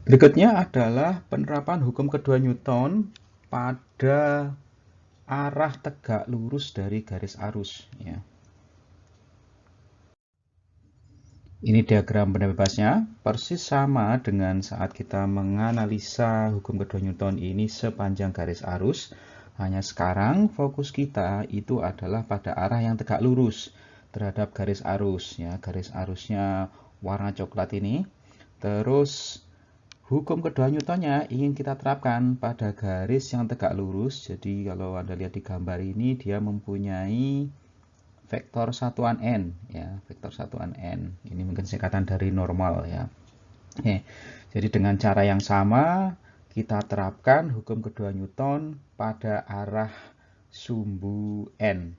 Berikutnya adalah penerapan hukum kedua Newton pada arah tegak lurus dari garis arus. Ya. Ini diagram bebasnya, persis sama dengan saat kita menganalisa hukum kedua Newton ini sepanjang garis arus. Hanya sekarang fokus kita itu adalah pada arah yang tegak lurus terhadap garis arus. Ya, garis arusnya warna coklat ini. Terus hukum kedua Newtonnya ingin kita terapkan pada garis yang tegak lurus. Jadi kalau Anda lihat di gambar ini, dia mempunyai vektor satuan n, ya, vektor satuan n. Ini mungkin singkatan dari normal, ya. Oke. Jadi dengan cara yang sama kita terapkan hukum kedua Newton pada arah sumbu n.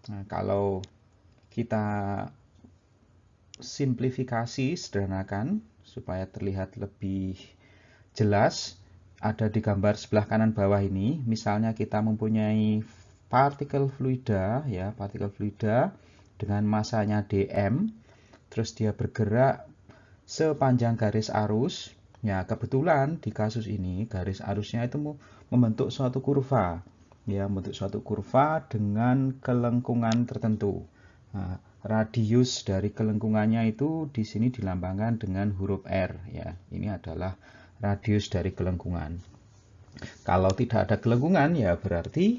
Nah, kalau kita simplifikasi, sederhanakan supaya terlihat lebih jelas, ada di gambar sebelah kanan bawah ini. Misalnya kita mempunyai partikel fluida, ya, partikel fluida dengan masanya dm, terus dia bergerak sepanjang garis arus. Ya, kebetulan di kasus ini garis arusnya itu membentuk suatu kurva, ya, membentuk suatu kurva dengan kelengkungan tertentu. Nah, radius dari kelengkungannya itu di sini dilambangkan dengan huruf R, ya. Ini adalah radius dari kelengkungan. Kalau tidak ada kelengkungan, ya berarti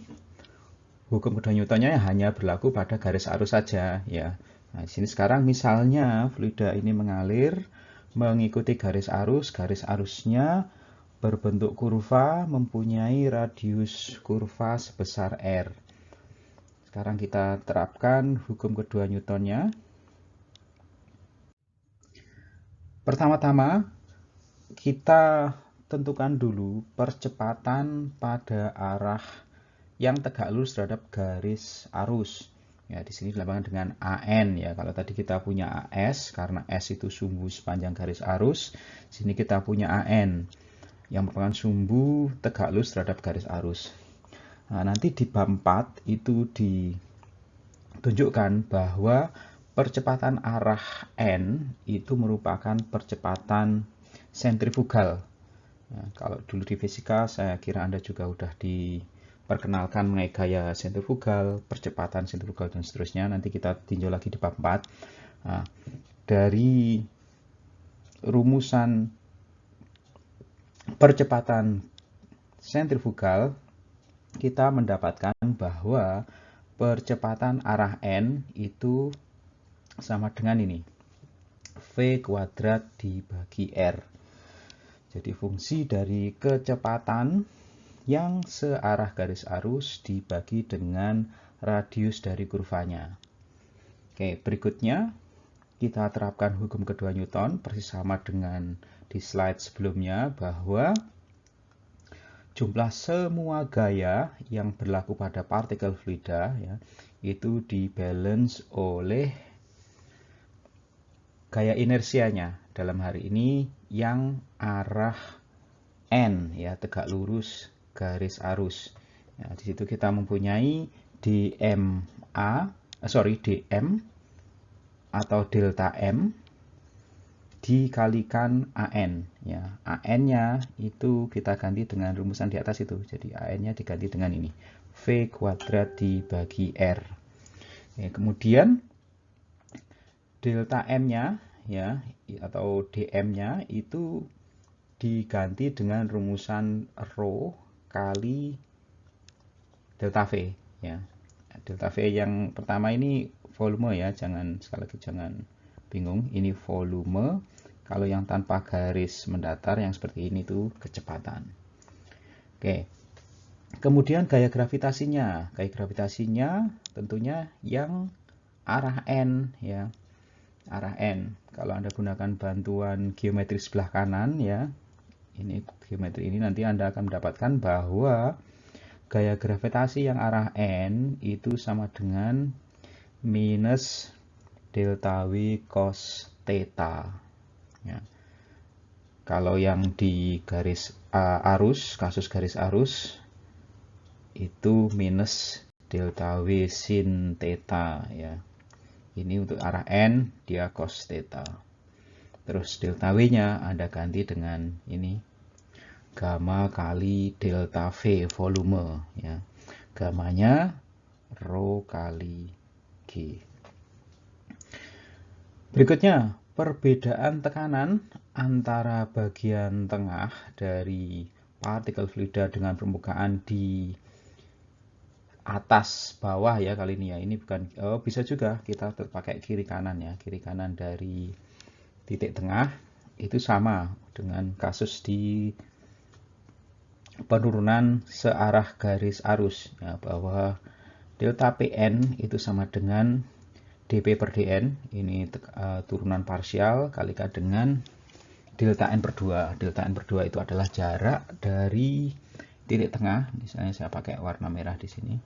hukum kedua Newtonnya hanya berlaku pada garis arus saja, ya. Nah, di sini sekarang misalnya fluida ini mengalir mengikuti garis arusnya berbentuk kurva, mempunyai radius kurva sebesar R. Sekarang kita terapkan hukum kedua Newtonnya. Pertama-tama kita tentukan dulu percepatan pada arah yang tegak lurus terhadap garis arus. Ya, di sini dilambangkan dengan AN, ya. Kalau tadi kita punya AS karena S itu sumbu sepanjang garis arus, sini kita punya AN yang merupakan sumbu tegak lurus terhadap garis arus. Nah, nanti di bab 4 itu ditunjukkan bahwa percepatan arah N itu merupakan percepatan sentrifugal. Nah, kalau dulu di fisika saya kira Anda juga udah diperkenalkan mengenai gaya sentrifugal, percepatan sentrifugal dan seterusnya. Nanti kita tinjau lagi di bab 4. Nah, dari rumusan percepatan sentrifugal kita mendapatkan bahwa percepatan arah N itu sama dengan ini, V kuadrat dibagi R. Jadi fungsi dari kecepatan yang searah garis arus dibagi dengan radius dari kurvanya. Oke, berikutnya kita terapkan hukum kedua Newton persis sama dengan di slide sebelumnya, bahwa jumlah semua gaya yang berlaku pada partikel fluida, ya, itu dibalance oleh gaya inersianya. Dalam hari ini yang arah N, ya, tegak lurus garis arus. Ya, di situ kita mempunyai dm atau delta M dikalikan AN, ya. AN-nya itu kita ganti dengan rumusan di atas itu. Jadi AN-nya diganti dengan ini, V kuadrat dibagi R. Ya, kemudian delta M-nya, ya, atau dm-nya itu diganti dengan rumusan rho kali delta V, ya. Delta V yang pertama ini volume, ya, sekali lagi jangan bingung, ini volume. Kalau yang tanpa garis mendatar yang seperti ini tuh kecepatan. Oke. Kemudian gaya gravitasinya. Gaya gravitasinya tentunya yang arah N, ya. Arah N. Kalau Anda gunakan bantuan geometri sebelah kanan, ya. Ini geometri ini nanti Anda akan mendapatkan bahwa gaya gravitasi yang arah N itu sama dengan minus delta W cos theta. Ya. Kalau yang di garis arus, kasus garis arus, itu minus delta W sin theta, ya. Ini untuk arah N, dia cos theta. Terus delta W-nya Anda ganti dengan ini, gamma kali delta V volume, ya. Gamanya rho kali G. Berikutnya, perbedaan tekanan antara bagian tengah dari partikel fluida dengan permukaan di atas bawah ya kali ini ya. Ini bukan, bisa juga kita terpakai kiri kanan ya. Kiri kanan dari titik tengah itu sama dengan kasus di penurunan searah garis arus ya, bahwa delta Pn itu sama dengan dP per dN, ini turunan parsial kalikan dengan delta N per 2. Delta N per 2 itu adalah jarak dari titik tengah, misalnya saya pakai warna merah di sini,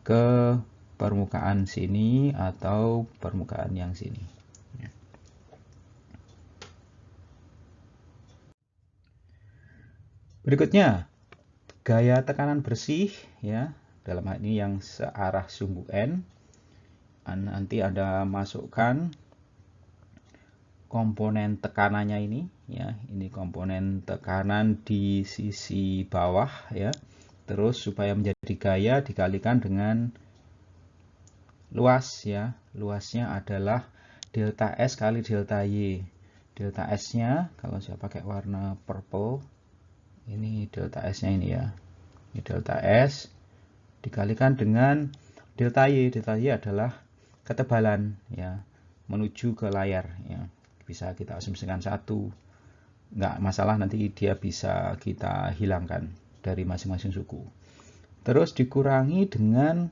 ke permukaan sini atau permukaan yang sini. Berikutnya, gaya tekanan bersih ya, dalam hal ini yang searah sumbu N. Nanti Anda masukkan komponen tekanannya ini ya, ini komponen tekanan di sisi bawah ya. Terus supaya menjadi gaya dikalikan dengan luas ya. Luasnya adalah delta S kali delta Y. Delta S-nya kalau saya pakai warna purple, ini delta S-nya ini ya. Ini delta S dikalikan dengan delta Y. Delta Y adalah ketebalan ya menuju ke layar ya. Bisa kita asumsikan 1. Nggak masalah, nanti dia bisa kita hilangkan dari masing-masing suku. Terus dikurangi dengan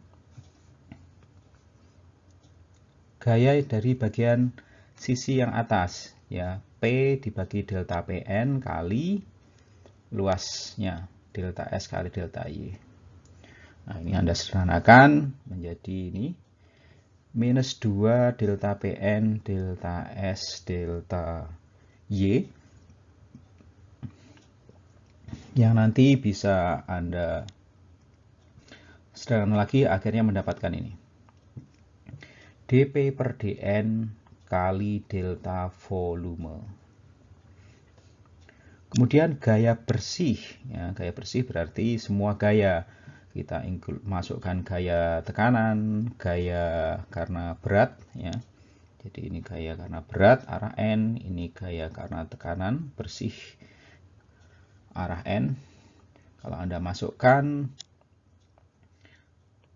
gaya dari bagian sisi yang atas ya, P dibagi delta Pn kali luasnya delta S kali delta Y. Nah, ini Anda sederhanakan menjadi ini minus 2 delta Pn delta S delta Y, yang nanti bisa Anda sederhanakan lagi, akhirnya mendapatkan ini dP per dN kali delta volume. Kemudian gaya bersih ya, gaya bersih berarti semua gaya. Kita masukkan gaya tekanan, gaya karena berat ya. Jadi ini gaya karena berat arah N, ini gaya karena tekanan bersih arah N. Kalau Anda masukkan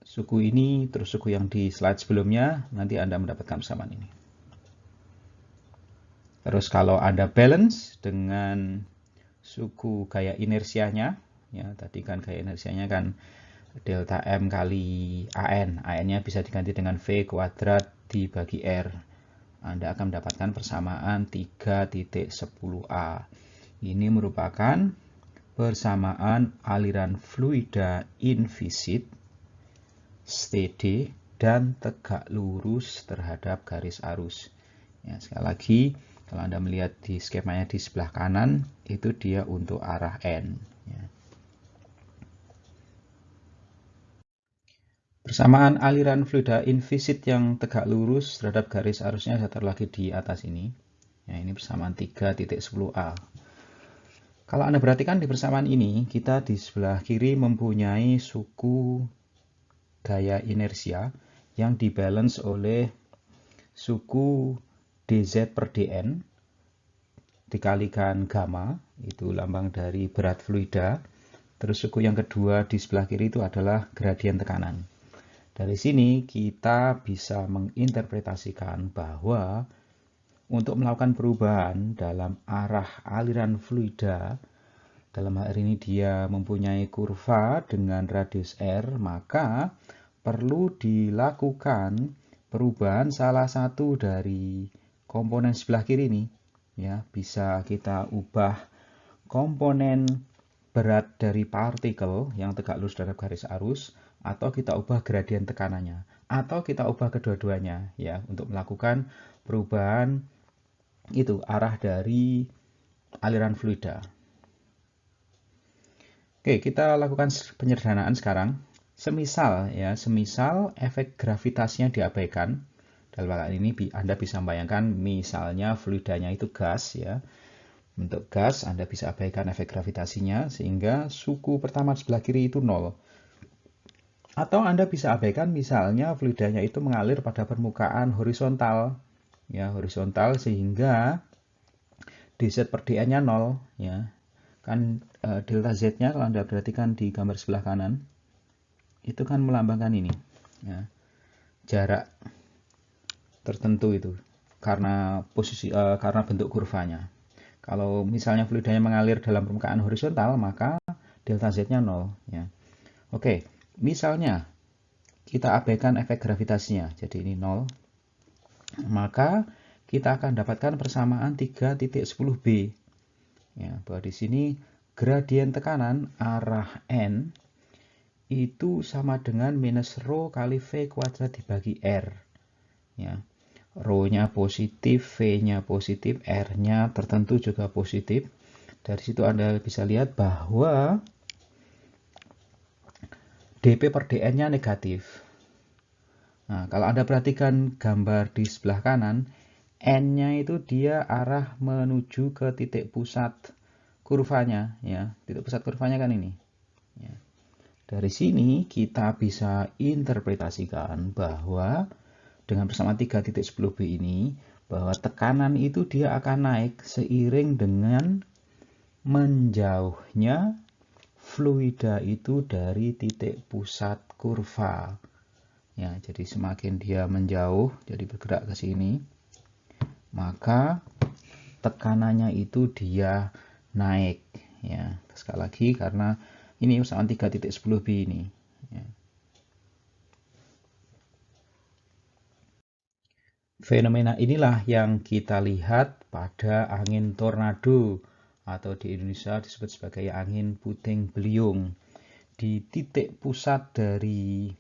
suku ini terus suku yang di slide sebelumnya, nanti Anda mendapatkan persamaan ini. Terus kalau Anda balance dengan suku gaya inersianya ya, tadi kan gaya inersianya kan delta M kali AN. AN-nya bisa diganti dengan V kuadrat dibagi R. Anda akan mendapatkan persamaan 3.10A. Ini merupakan persamaan aliran fluida invisit, steady, dan tegak lurus terhadap garis arus. Ya, sekali lagi, kalau Anda melihat di skemanya di sebelah kanan, itu dia untuk arah N. Ya. Persamaan aliran fluida invisit yang tegak lurus terhadap garis arusnya saya taruh lagi di atas ini. Ya, ini persamaan 3.10A. Kalau Anda perhatikan di persamaan ini, kita di sebelah kiri mempunyai suku gaya inersia yang dibalance oleh suku dz per dn dikalikan gamma, itu lambang dari berat fluida. Terus suku yang kedua di sebelah kiri itu adalah gradien tekanan. Dari sini kita bisa menginterpretasikan bahwa untuk melakukan perubahan dalam arah aliran fluida, dalam hal ini dia mempunyai kurva dengan radius R, maka perlu dilakukan perubahan salah satu dari komponen sebelah kiri ini. Ya, bisa kita ubah komponen berat dari partikel yang tegak lurus terhadap garis arus, atau kita ubah gradien tekanannya, atau kita ubah kedua-duanya ya untuk melakukan perubahan itu arah dari aliran fluida. Oke, kita lakukan penyederhanaan sekarang. Semisal efek gravitasinya diabaikan, Dalam hal ini Anda bisa membayangkan misalnya fluidanya itu gas ya. Untuk gas Anda bisa abaikan efek gravitasinya sehingga suku pertama sebelah kiri itu 0. Atau Anda bisa abaikan misalnya fluidanya itu mengalir pada permukaan horizontal ya, horizontal sehingga dz per dn-nya 0 ya. Kan delta z-nya kalau Anda perhatikan di gambar sebelah kanan itu kan melambangkan ini ya, jarak tertentu itu karena karena bentuk kurvanya. Kalau misalnya fluidanya mengalir dalam permukaan horizontal, maka delta Z-nya 0 ya. Oke, misalnya kita abaikan efek gravitasinya, jadi ini 0. Maka kita akan dapatkan persamaan 3.10b. Ya, bahwa di sini gradien tekanan arah N itu sama dengan minus rho kali V kuadrat dibagi R. Ya. Rho-nya positif, V-nya positif, R-nya tertentu juga positif. Dari situ Anda bisa lihat bahwa dP per dN-nya negatif. Nah, kalau Anda perhatikan gambar di sebelah kanan, N-nya itu dia arah menuju ke titik pusat kurvanya. Ya. Titik pusat kurvanya kan ini. Ya. Dari sini kita bisa interpretasikan bahwa dengan persamaan 3.10b ini, bahwa tekanan itu dia akan naik seiring dengan menjauhnya fluida itu dari titik pusat kurva. Ya, jadi semakin dia menjauh, jadi bergerak ke sini, maka tekanannya itu dia naik. Ya, sekali lagi karena ini persamaan 3.10b ini. Ya. Fenomena inilah yang kita lihat pada angin tornado atau di Indonesia disebut sebagai angin puting beliung. Di titik pusat dari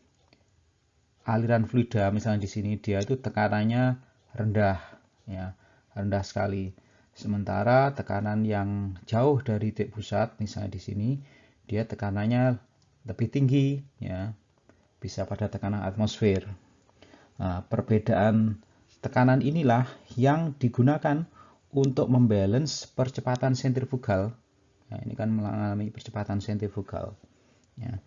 aliran fluida, misalnya di sini dia itu tekanannya rendah, ya, rendah sekali. Sementara tekanan yang jauh dari titik pusat, misalnya di sini, dia tekanannya lebih tinggi, ya, bisa pada tekanan atmosfer. Nah, perbedaan tekanan inilah yang digunakan untuk membalance percepatan sentrifugal. Nah, ini kan mengalami percepatan sentrifugal. Ya.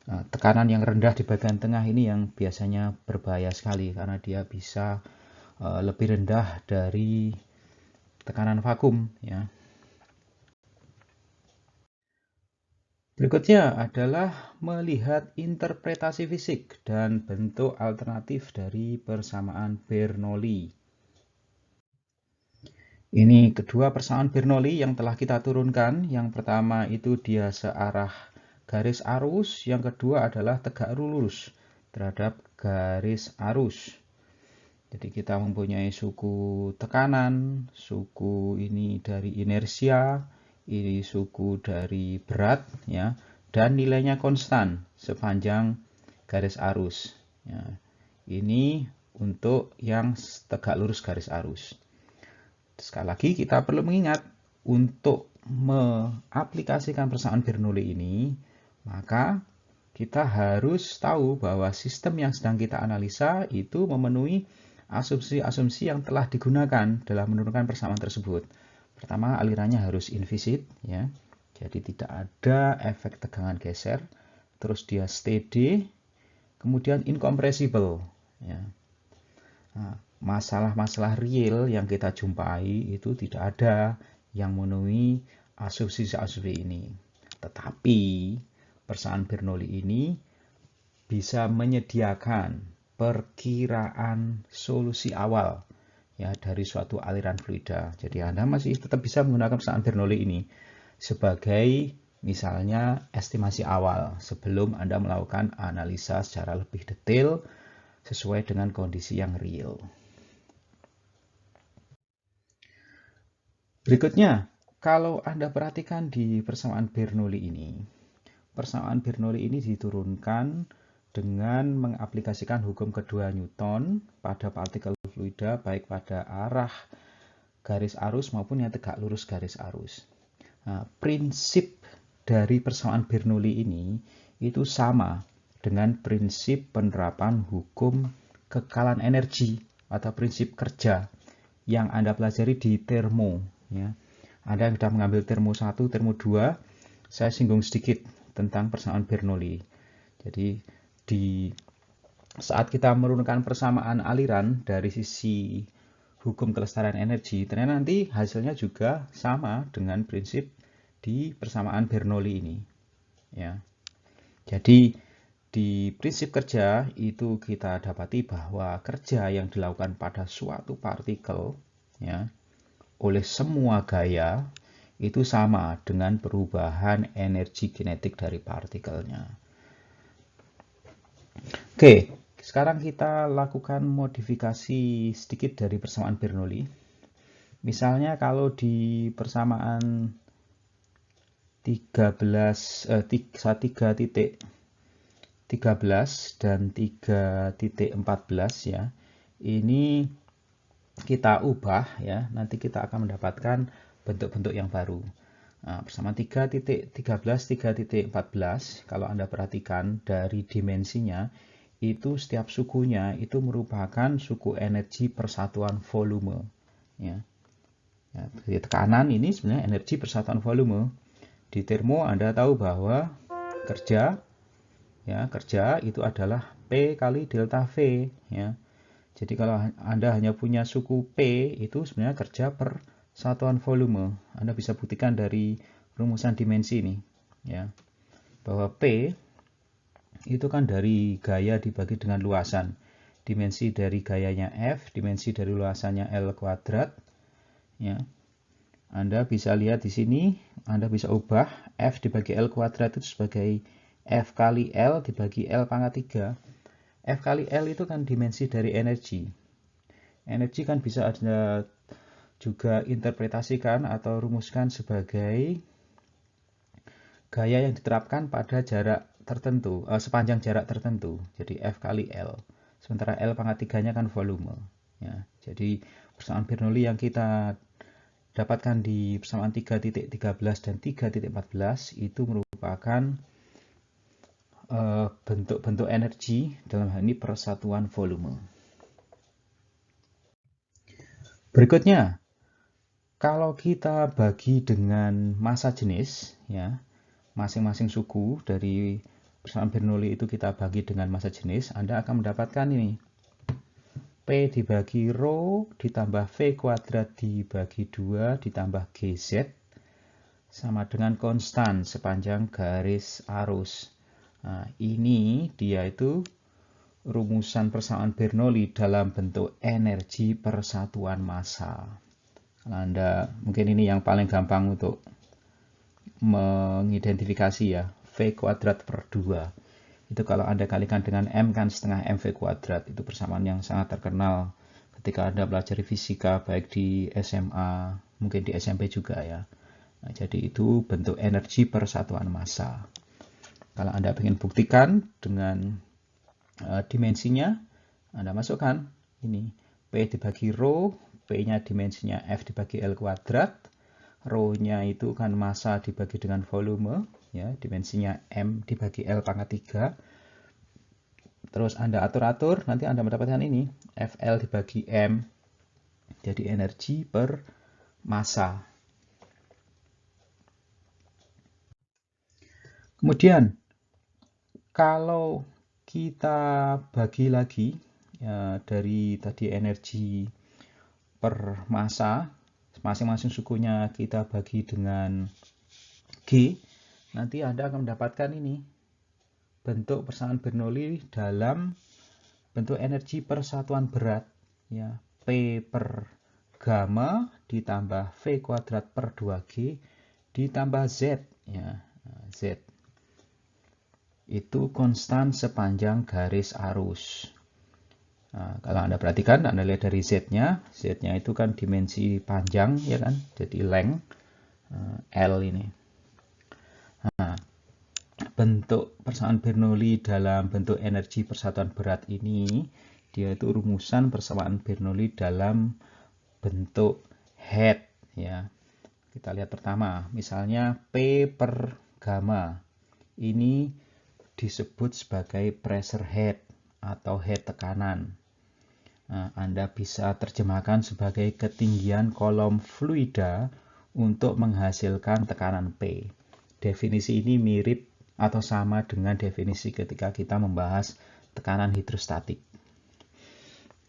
Nah, tekanan yang rendah di bagian tengah ini yang biasanya berbahaya sekali karena dia bisa lebih rendah dari tekanan vakum. Ya. Berikutnya adalah melihat interpretasi fisik dan bentuk alternatif dari persamaan Bernoulli. Ini kedua persamaan Bernoulli yang telah kita turunkan. Yang pertama itu dia searah garis arus, yang kedua adalah tegak lurus terhadap garis arus. Jadi kita mempunyai suku tekanan, suku ini dari inersia, ini suku dari berat, ya, dan nilainya konstan sepanjang garis arus. Ya. Ini untuk yang tegak lurus garis arus. Sekali lagi kita perlu mengingat untuk mengaplikasikan persamaan Bernoulli ini, maka kita harus tahu bahwa sistem yang sedang kita analisa itu memenuhi asumsi-asumsi yang telah digunakan dalam menurunkan persamaan tersebut. Pertama, alirannya harus invisit, ya, jadi tidak ada efek tegangan geser. Terus dia steady, kemudian incompressible, ya. Nah, masalah-masalah real yang kita jumpai itu tidak ada yang memenuhi asumsi-asumsi ini. Tetapi persamaan Bernoulli ini bisa menyediakan perkiraan solusi awal ya dari suatu aliran fluida. Jadi Anda masih tetap bisa menggunakan persamaan Bernoulli ini sebagai misalnya estimasi awal sebelum Anda melakukan analisa secara lebih detail sesuai dengan kondisi yang real. Berikutnya, kalau Anda perhatikan di persamaan Bernoulli ini diturunkan dengan mengaplikasikan hukum kedua Newton pada partikel fluida baik pada arah garis arus maupun yang tegak lurus garis arus. Nah, prinsip dari persamaan Bernoulli ini itu sama dengan prinsip penerapan hukum kekekalan energi atau prinsip kerja yang Anda pelajari di termo. Ya. Anda sudah mengambil termo 1, termo 2, saya singgung sedikit tentang persamaan Bernoulli. Jadi di saat kita menurunkan persamaan aliran dari sisi hukum kelestarian energi, ternyata nanti hasilnya juga sama dengan prinsip di persamaan Bernoulli ini. Ya. Jadi di prinsip kerja itu kita dapati bahwa kerja yang dilakukan pada suatu partikel ya, oleh semua gaya itu sama dengan perubahan energi kinetik dari partikelnya. Oke, sekarang kita lakukan modifikasi sedikit dari persamaan Bernoulli. Misalnya kalau di persamaan 3 titik 13 dan 3.14 ya. Ini kita ubah ya, nanti kita akan mendapatkan bentuk-bentuk yang baru. Nah, bersama 3.13, 3.14, kalau Anda perhatikan dari dimensinya, itu setiap sukunya itu merupakan suku energi persatuan volume. Ya. Ya, di tekanan ini sebenarnya energi persatuan volume. Di termo Anda tahu bahwa kerja itu adalah P kali delta V ya. Jadi kalau Anda hanya punya suku P itu sebenarnya kerja per satuan volume. Anda bisa buktikan dari rumusan dimensi ini ya. Bahwa P itu kan dari gaya dibagi dengan luasan. Dimensi dari gayanya F, dimensi dari luasannya L kuadrat ya. Anda bisa lihat di sini, Anda bisa ubah F dibagi L kuadrat itu sebagai F kali L dibagi L pangkat 3. F kali L itu kan dimensi dari energi. Energi kan bisa Anda juga interpretasikan atau rumuskan sebagai gaya yang diterapkan pada jarak tertentu, sepanjang jarak tertentu. Jadi F kali L. Sementara L pangkat 3-nya kan volume. Ya, jadi persamaan Bernoulli yang kita dapatkan di persamaan 3.13 dan 3.14 itu merupakan bentuk-bentuk energi, dalam hal ini persatuan volume. Berikutnya, kalau kita bagi dengan massa jenis, ya, masing-masing suku dari persamaan Bernoulli itu kita bagi dengan massa jenis, Anda akan mendapatkan ini. P dibagi rho ditambah V kuadrat dibagi 2 ditambah GZ sama dengan konstan sepanjang garis arus. Nah, ini dia itu rumusan persamaan Bernoulli dalam bentuk energi persatuan massa. Kalau Anda, mungkin ini yang paling gampang untuk mengidentifikasi ya, V kuadrat per 2. Itu kalau Anda kalikan dengan M kan setengah MV kuadrat. Itu persamaan yang sangat terkenal ketika Anda pelajari fisika, baik di SMA, mungkin di SMP juga ya. Nah, jadi itu bentuk energi persatuan massa. Kalau Anda ingin buktikan dengan dimensinya, Anda masukkan ini P dibagi rho, P-nya dimensinya F dibagi L kuadrat, rho-nya itu kan massa dibagi dengan volume, ya, dimensinya M dibagi L pangkat 3. Terus Anda atur-atur, nanti Anda mendapatkan ini, FL dibagi M, jadi energi per massa. Kemudian, kalau kita bagi lagi ya, dari tadi energi per massa, masing-masing sukunya kita bagi dengan G, nanti Anda akan mendapatkan ini bentuk persamaan Bernoulli dalam bentuk energi persatuan berat ya, P per gamma ditambah V kuadrat per 2G ditambah Z ya, Z itu konstan sepanjang garis arus. Nah, kalau Anda perhatikan, Anda lihat dari Z-nya itu kan dimensi panjang ya kan, jadi length L ini. Nah, bentuk persamaan Bernoulli dalam bentuk energi persatuan berat ini, dia itu rumusan persamaan Bernoulli dalam bentuk head ya. Kita lihat pertama, misalnya P per gamma ini disebut sebagai pressure head atau head tekanan. Nah, Anda bisa terjemahkan sebagai ketinggian kolom fluida untuk menghasilkan tekanan P. Definisi ini mirip atau sama dengan definisi ketika kita membahas tekanan hidrostatik.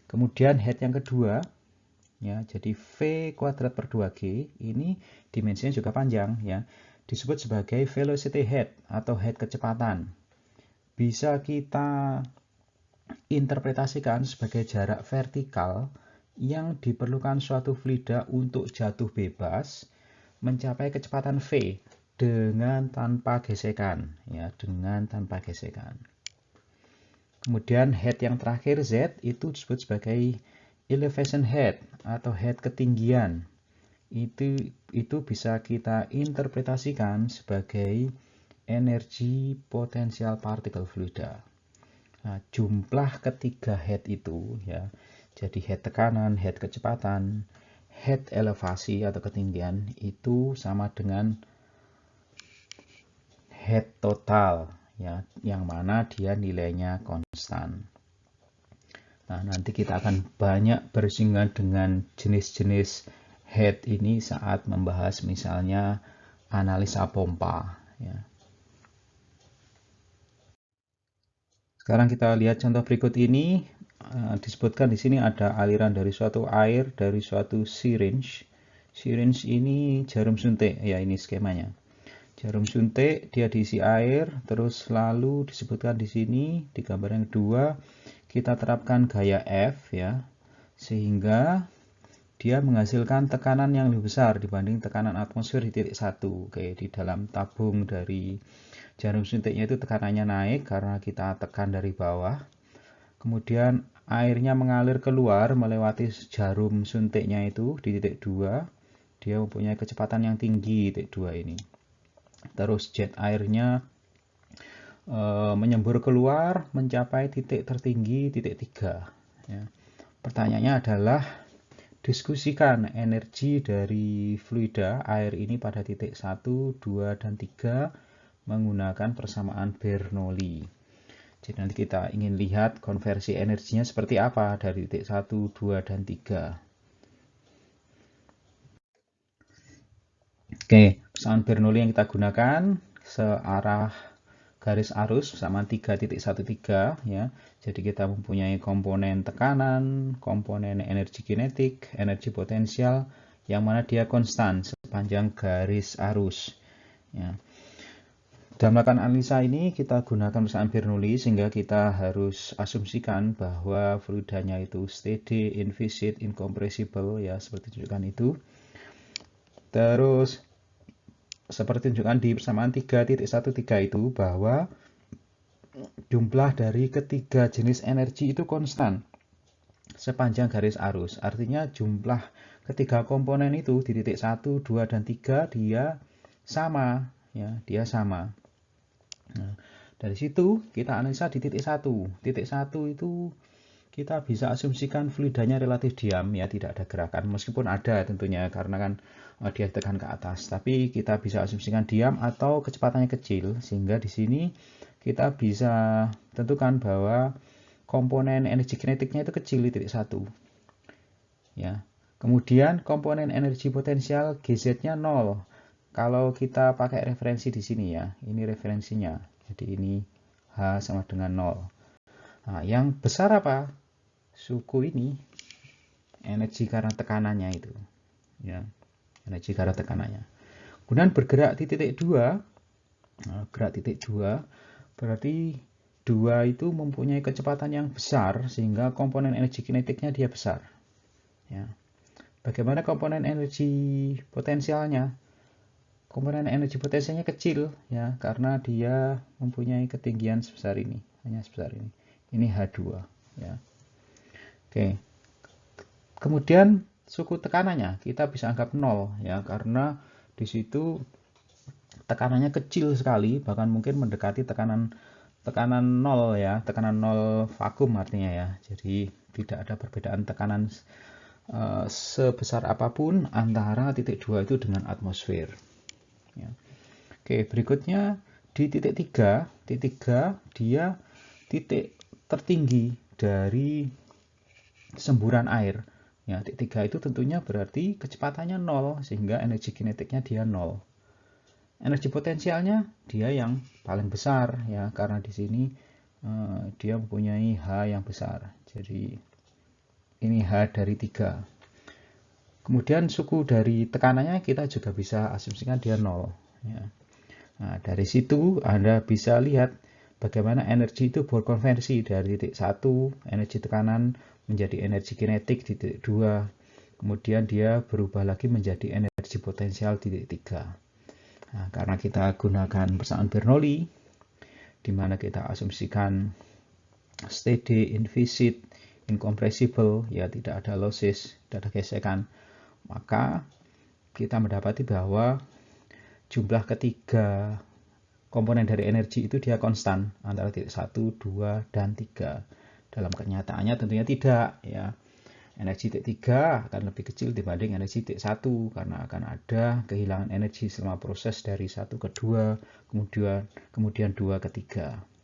Kemudian head yang kedua, ya, jadi V kuadrat per 2G ini dimensinya juga panjang, ya, disebut sebagai velocity head atau head kecepatan. Bisa kita interpretasikan sebagai jarak vertikal yang diperlukan suatu fluida untuk jatuh bebas mencapai kecepatan V dengan tanpa gesekan, ya, dengan tanpa gesekan. Kemudian head yang terakhir Z itu disebut sebagai elevation head atau head ketinggian. Itu bisa kita interpretasikan sebagai energi potensial partikel fluida. Nah, jumlah ketiga head itu, ya, jadi head tekanan, head kecepatan, head elevasi atau ketinggian itu sama dengan head total, ya, yang mana dia nilainya konstan. Nah, nanti kita akan banyak bersinggungan dengan jenis-jenis head ini saat membahas misalnya analisa pompa, ya. Sekarang kita lihat contoh berikut ini. Disebutkan di sini ada aliran dari suatu air dari suatu syringe. Syringe ini jarum suntik, ya, ini skemanya. Jarum suntik dia diisi air, terus lalu disebutkan di sini di gambar yang kedua kita terapkan gaya F, ya, sehingga dia menghasilkan tekanan yang lebih besar dibanding tekanan atmosfer di titik 1. Oke, di dalam tabung dari jarum suntiknya itu tekanannya naik karena kita tekan dari bawah. Kemudian airnya mengalir keluar melewati jarum suntiknya itu di titik 2. Dia mempunyai kecepatan yang tinggi titik 2 ini. Terus jet airnya menyembur keluar mencapai titik tertinggi titik 3. Ya. Pertanyaannya adalah diskusikan energi dari fluida air ini pada titik 1, 2, dan 3 menggunakan persamaan Bernoulli. Jadi nanti kita ingin lihat konversi energinya seperti apa dari titik 1, 2, dan 3. Oke, persamaan Bernoulli yang kita gunakan searah garis arus sama 3.13, ya. Jadi kita mempunyai komponen tekanan, komponen energi kinetik, energi potensial yang mana dia konstan sepanjang garis arus, ya. Dalam melakukan analisa ini kita gunakan persamaan Bernoulli sehingga kita harus asumsikan bahwa fluidanya itu steady, inviscid, incompressible, ya, seperti tunjukkan itu. Terus seperti tunjukkan di persamaan 3.13 itu bahwa jumlah dari ketiga jenis energi itu konstan sepanjang garis arus. Artinya jumlah ketiga komponen itu di titik 1, 2, dan 3 dia sama, ya, dia sama. Nah, dari situ kita analisa di titik 1. Titik 1 itu kita bisa asumsikan fluidanya relatif diam, ya, tidak ada gerakan, meskipun ada tentunya karena kan dia tekan ke atas, tapi kita bisa asumsikan diam atau kecepatannya kecil, sehingga di sini kita bisa tentukan bahwa komponen energi kinetiknya itu kecil di titik 1, ya. Kemudian komponen energi potensial GZ-nya 0. Kalau kita pakai referensi di sini, ya, ini referensinya, jadi ini H sama dengan 0. Nah, yang besar apa? Suku ini energi karena tekanannya itu, ya, energi karena tekanannya. Kemudian bergerak di titik 2, gerak titik 2 berarti 2 itu mempunyai kecepatan yang besar sehingga komponen energi kinetiknya dia besar, ya. Bagaimana komponen energi potensialnya? Komponen energi potensialnya kecil, ya, karena dia mempunyai ketinggian sebesar ini, hanya sebesar ini. Ini H2, ya. Oke. Kemudian suku tekanannya kita bisa anggap 0, ya, karena di situ tekanannya kecil sekali, bahkan mungkin mendekati tekanan 0, ya, tekanan 0 vakum artinya, ya. Jadi tidak ada perbedaan tekanan sebesar apapun antara titik 2 itu dengan atmosfer, ya. Oke, berikutnya di titik 3, titik 3 dia titik tertinggi dari semburan air. Ya, titik 3 itu tentunya berarti kecepatannya 0, sehingga energi kinetiknya dia 0. Energi potensialnya dia yang paling besar, ya, karena di sini dia mempunyai H yang besar. Jadi ini H dari 3. Kemudian suku dari tekanannya kita juga bisa asumsikan dia 0. Ya. Nah, dari situ Anda bisa lihat bagaimana energi itu berkonversi dari titik 1, energi tekanan menjadi energi kinetik di titik 2. Kemudian dia berubah lagi menjadi energi potensial di titik 3. Nah, karena kita gunakan persamaan Bernoulli, di mana kita asumsikan steady, inviscid, incompressible, ya tidak ada losses, tidak ada gesekan, maka kita mendapati bahwa jumlah ketiga komponen dari energi itu dia konstan antara titik 1, 2, dan 3. Dalam kenyataannya tentunya tidak, ya. Energi titik 3 akan lebih kecil dibanding energi titik 1 karena akan ada kehilangan energi selama proses dari 1 ke 2, kemudian 2 ke 3.